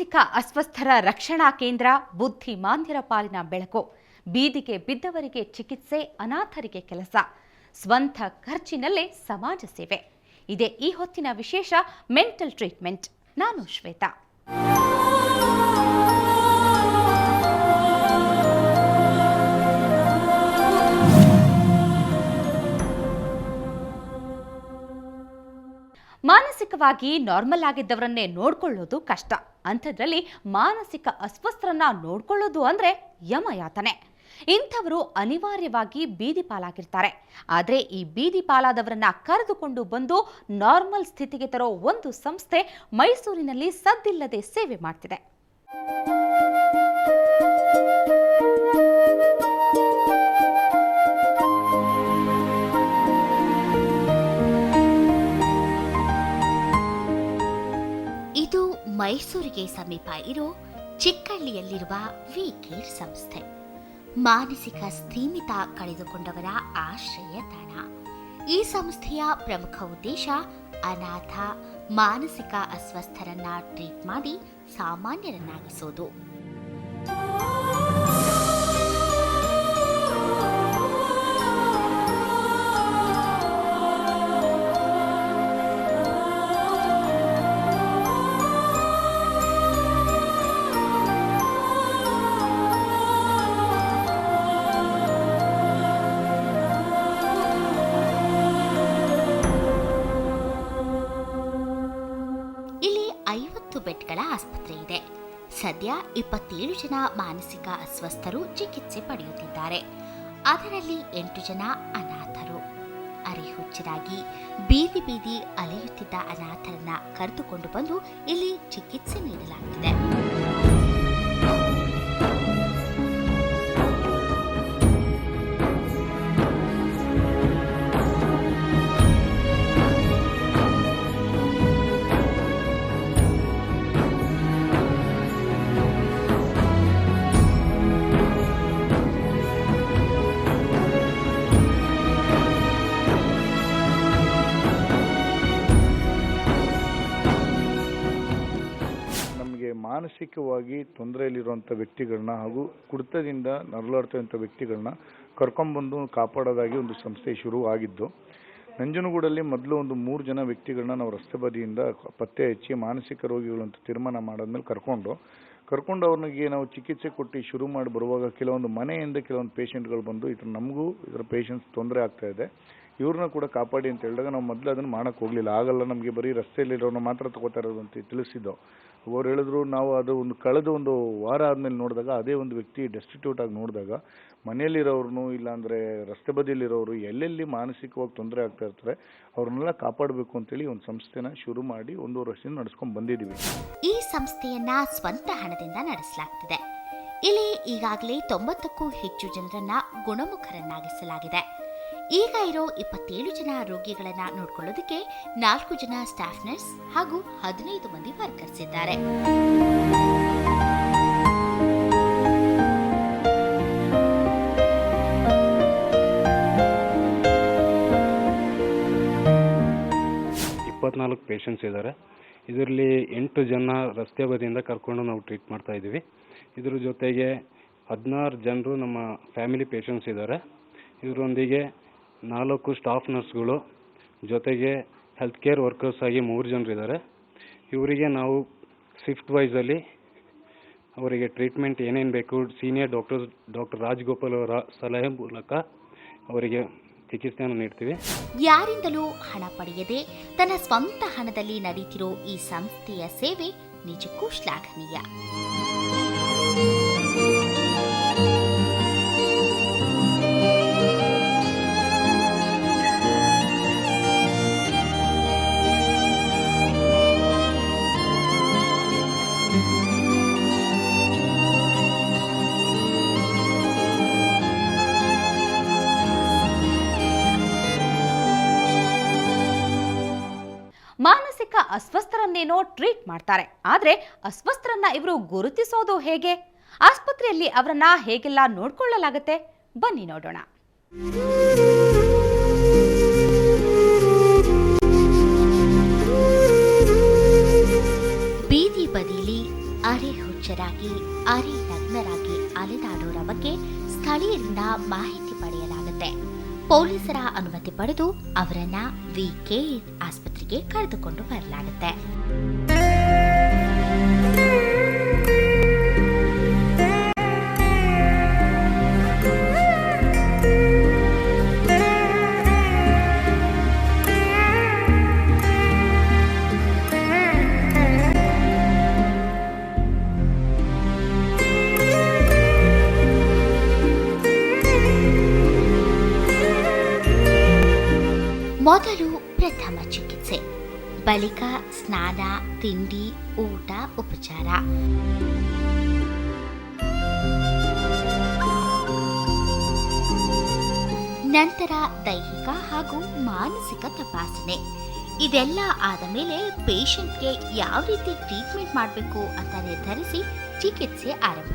ಮಾನಸಿಕ ಅಸ್ವಸ್ಥರ ರಕ್ಷಣಾ ಕೇಂದ್ರ ಬುದ್ಧಿಮಾಂದ್ಯರ ಪಾಲಿನ ಬೆಳಕು. ಬೀದಿಗೆ ಬಿದ್ದವರಿಗೆ ಚಿಕಿತ್ಸೆ, ಅನಾಥರಿಗೆ ಕೆಲಸ, ಸ್ವಂತ ಖರ್ಚಿನಲ್ಲೇ ಸಮಾಜ ಸೇವೆ. ಇದೇ ಈ ಹೊತ್ತಿನ ವಿಶೇಷ ಮೆಂಟಲ್ ಟ್ರೀಟ್ಮೆಂಟ್. ನಾನು ಶ್ವೇತಾ. ಮಾನಸಿಕವಾಗಿ ನಾರ್ಮಲ್ ಆಗಿದ್ದವರನ್ನೇ ನೋಡ್ಕೊಳ್ಳೋದು ಕಷ್ಟ. ಅಂಥದ್ರಲ್ಲಿ ಮಾನಸಿಕ ಅಸ್ವಸ್ಥರನ್ನ ನೋಡ್ಕೊಳ್ಳೋದು ಅಂದ್ರೆ ಯಮಯಾತನೆ. ಇಂಥವರು ಅನಿವಾರ್ಯವಾಗಿ ಬೀದಿ ಪಾಲಾಗಿರ್ತಾರೆ. ಆದರೆ ಈ ಬೀದಿ ಪಾಲಾದವರನ್ನ ಕರೆದುಕೊಂಡು ಬಂದು ನಾರ್ಮಲ್ ಸ್ಥಿತಿಗೆ ತರೋ ಒಂದು ಸಂಸ್ಥೆ ಮೈಸೂರಿನಲ್ಲಿ ಸದ್ದಿಲ್ಲದೆ ಸೇವೆ ಮಾಡ್ತಿದೆ. ಇದು ಮೈಸೂರಿಗೆ ಸಮೀಪ ಇರೋ ಚಿಕ್ಕಳ್ಳಿಯಲ್ಲಿರುವ ವಿ ಕೇರ್ ಸಂಸ್ಥೆ. ಮಾನಸಿಕ ಸ್ಥೀಮಿತ ಕಳೆದುಕೊಂಡವರ ಆಶ್ರಯ ತಾಣ. ಈ ಸಂಸ್ಥೆಯ ಪ್ರಮುಖ ಉದ್ದೇಶ ಅನಾಥ, ಮಾನಸಿಕ ಅಸ್ವಸ್ಥರನ್ನ ಟ್ರೀಟ್ ಮಾಡಿ ಸಾಮಾನ್ಯರನ್ನಾಗಿಸೋದು. ಬೆಡ್ಗಳ ಆಸ್ಪತ್ರೆ ಇದೆ. ಸದ್ಯ 27 ಜನ ಮಾನಸಿಕ ಅಸ್ವಸ್ಥರು ಚಿಕಿತ್ಸೆ ಪಡೆಯುತ್ತಿದ್ದಾರೆ. ಅದರಲ್ಲಿ 8 ಜನ ಅನಾಥರು. ಅರೆಹುಚ್ಚರಾಗಿ ಬೀದಿ ಬೀದಿ ಅಲೆಯುತ್ತಿದ್ದ ಅನಾಥರನ್ನ ಕರೆದುಕೊಂಡು ಬಂದು ಇಲ್ಲಿ ಚಿಕಿತ್ಸೆ ನೀಡಲಾಗುತ್ತಿದೆ. ಮಾನಸಿಕವಾಗಿ ತೊಂದರೆಯಲ್ಲಿರುವಂಥ ವ್ಯಕ್ತಿಗಳನ್ನ ಹಾಗೂ ಕುಡಿತದಿಂದ ನರಳಾಡ್ತಿರುವಂಥ ವ್ಯಕ್ತಿಗಳನ್ನ ಕರ್ಕೊಂಡ್ಬಂದು ಕಾಪಾಡೋದಾಗಿ ಒಂದು ಸಂಸ್ಥೆ ಶುರು ಆಗಿದ್ದು. ನಂಜನಗೂಡಲ್ಲಿ ಮೊದಲು ಒಂದು 3 ಜನ ವ್ಯಕ್ತಿಗಳನ್ನ ನಾವು ರಸ್ತೆ ಬದಿಯಿಂದ ಪತ್ತೆ ಹಚ್ಚಿ ಮಾನಸಿಕ ರೋಗಿಗಳು ಅಂತ ತೀರ್ಮಾನ ಮಾಡಾದ್ಮೇಲೆ ಕರ್ಕೊಂಡು ಅವ್ರಿಗೆ ನಾವು ಚಿಕಿತ್ಸೆ ಕೊಟ್ಟು ಶುರು ಮಾಡಿ ಬರುವಾಗ ಕೆಲವೊಂದು ಮನೆಯಿಂದ ಕೆಲವೊಂದು ಪೇಷಂಟ್ಗಳು ಬಂದು ನಮಗೂ ಇದರ ಪೇಷಂಟ್ಸ್ ತೊಂದರೆ ಆಗ್ತಾ ಇದೆ, ಇವ್ರನ್ನ ಕೂಡ ಕಾಪಾಡಿ ಅಂತ ಹೇಳಿದಾಗ ನಾವು ಮೊದಲು ಅದನ್ನು ಮಾಡೋಕ್ಕೆ ಹೋಗಲಿಲ್ಲ. ಆಗಲ್ಲ, ನಮಗೆ ಬರೀ ರಸ್ತೆಯಲ್ಲಿರೋನ ಮಾತ್ರ ತಗೋತಾ ಇರೋದು ಅಂತ ತಿಳಿಸಿದ್ದೋ. ಅವ್ರು ಹೇಳಿದ್ರು, ನಾವು ಅದು ಕಳೆದ ಒಂದು ವಾರ ಆದಮೇಲೆ ನೋಡಿದಾಗ ಅದೇ ಒಂದು ವ್ಯಕ್ತಿ ಡೆಸ್ಟಿಟ್ಯೂಟ್ ಆಗಿ ನೋಡಿದಾಗ ಮನೆಯಲ್ಲಿರೋರು ಇಲ್ಲಾಂದರೆ ರಸ್ತೆ ಬದಿಯಲ್ಲಿರೋರು ಎಲ್ಲೆಲ್ಲಿ ಮಾನಸಿಕವಾಗಿ ತೊಂದರೆ ಆಗ್ತಾ ಇರ್ತಾರೆ ಅವ್ರನ್ನೆಲ್ಲ ಕಾಪಾಡಬೇಕು ಅಂತೇಳಿ ಒಂದು ಸಂಸ್ಥೆನ ಶುರು ಮಾಡಿ 1.5 ವರ್ಷದಿಂದ ನಡೆಸ್ಕೊಂಡು ಬಂದಿದ್ದೀವಿ. ಈ ಸಂಸ್ಥೆಯನ್ನ ಸ್ವಂತ ಹಣದಿಂದ ನಡೆಸಲಾಗ್ತಿದೆ. ಇಲ್ಲಿ ಈಗಾಗಲೇ 90ಕ್ಕೂ ಹೆಚ್ಚು ಜನರನ್ನ ಗುಣಮುಖರನ್ನಾಗಿಸಲಾಗಿದೆ. ಈಗ ಇರೋ 27 ಜನ ರೋಗಿಗಳನ್ನ ನೋಡ್ಕೊಳ್ಳೋದಕ್ಕೆ 4 ಜನ ಸ್ಟಾಫ್ ನರ್ಸ್ ಹಾಗೂ 15 ಮಂದಿ ವರ್ಕರ್ಸ್ ಇದ್ದಾರೆ. ಪೇಷಂಟ್ಸ್ ಇದ್ದಾರೆ. ಇದರಲ್ಲಿ 8 ಜನ ರಸ್ತೆ ಬದಿಯಿಂದ ಕರ್ಕೊಂಡು ನಾವು ಟ್ರೀಟ್ ಮಾಡ್ತಾ ಇದ್ದೀವಿ. ಇದ್ರ ಜೊತೆಗೆ 16 ಜನರು ನಮ್ಮ ಫ್ಯಾಮಿಲಿ ಪೇಷಂಟ್ಸ್ ಇದ್ದಾರೆ. ಇದರೊಂದಿಗೆ 4 ಸ್ಟಾಫ್ ನರ್ಸ್ಗಳು, ಜೊತೆಗೆ ಹೆಲ್ತ್ ಕೇರ್ ವರ್ಕರ್ಸ್ ಆಗಿ 3 ಜನರು ಇದ್ದಾರೆ. ಇವರಿಗೆ ನಾವು ಶಿಫ್ಟ್ ವೈಸಲ್ಲಿ ಅವರಿಗೆ ಟ್ರೀಟ್ಮೆಂಟ್ ಏನೇನು ಬೇಕು ಸೀನಿಯರ್ ಡಾಕ್ಟರ್ ರಾಜಗೋಪಾಲ್ ಅವರ ಸಲಹೆ ಮೂಲಕ ಅವರಿಗೆ ಚಿಕಿತ್ಸೆಯನ್ನು ನೀಡ್ತೀವಿ. ಯಾರಿಂದಲೂ ಹಣ ಪಡೆಯದೆ ತನ್ನ ಸ್ವಂತ ಹಣದಲ್ಲಿ ನಡೀತಿರೋ ಈ ಸಂಸ್ಥೆಯ ಸೇವೆ ನಿಜಕ್ಕೂ ಶ್ಲಾಘನೀಯ. ಮಾನಸಿಕ ಅಸ್ವಸ್ಥರನ್ನೇನೋ ಟ್ರೀಟ್ ಮಾಡ್ತಾರೆ. ಆದರೆ ಅಸ್ವಸ್ಥರನ್ನ ಇವರು ಗುರುತಿಸೋದು ಹೇಗೆ? ಆಸ್ಪತ್ರೆಯಲ್ಲಿ ಅವರನ್ನ ಹೇಗೆಲ್ಲ ನೋಡ್ಕೊಳ್ಳಲಾಗುತ್ತೆ? ಬನ್ನಿ ನೋಡೋಣ. ಬೀದಿ ಬದಿಲಿ ಅರೆ ಹುಚ್ಚರಾಗಿ ಅರೆ ನಗ್ನರಾಗಿ ಅಲೆದಾಡೋರ ಬಗ್ಗೆ ಸ್ಥಳೀಯರಿಂದ ಮಾಹಿತಿ ಪಡೆಯಲಾಗುತ್ತೆ. ಪೊಲೀಸರ ಅನುಮತಿ ಪಡೆದು ಅವರನ್ನ ವಿಕೆ ಆಸ್ಪತ್ರೆಗೆ ಕರೆದುಕೊಂಡು ಬರಲಾಗುತ್ತೆ. ಮೊದಲು ಪ್ರಥಮ ಚಿಕಿತ್ಸೆ, ಬಳಿಕ ಸ್ನಾನ, ತಿಂಡಿ, ಊಟ, ಉಪಚಾರ. ನಂತರ ದೈಹಿಕ ಹಾಗೂ ಮಾನಸಿಕ ತಪಾಸಣೆ. ಇದೆಲ್ಲ ಆದ ಮೇಲೆ ಪೇಷಂಟ್ಗೆ ಯಾವ ರೀತಿ ಟ್ರೀಟ್ಮೆಂಟ್ ಮಾಡಬೇಕು ಅಂತ ನಿರ್ಧರಿಸಿ ಚಿಕಿತ್ಸೆ ಆರಂಭ.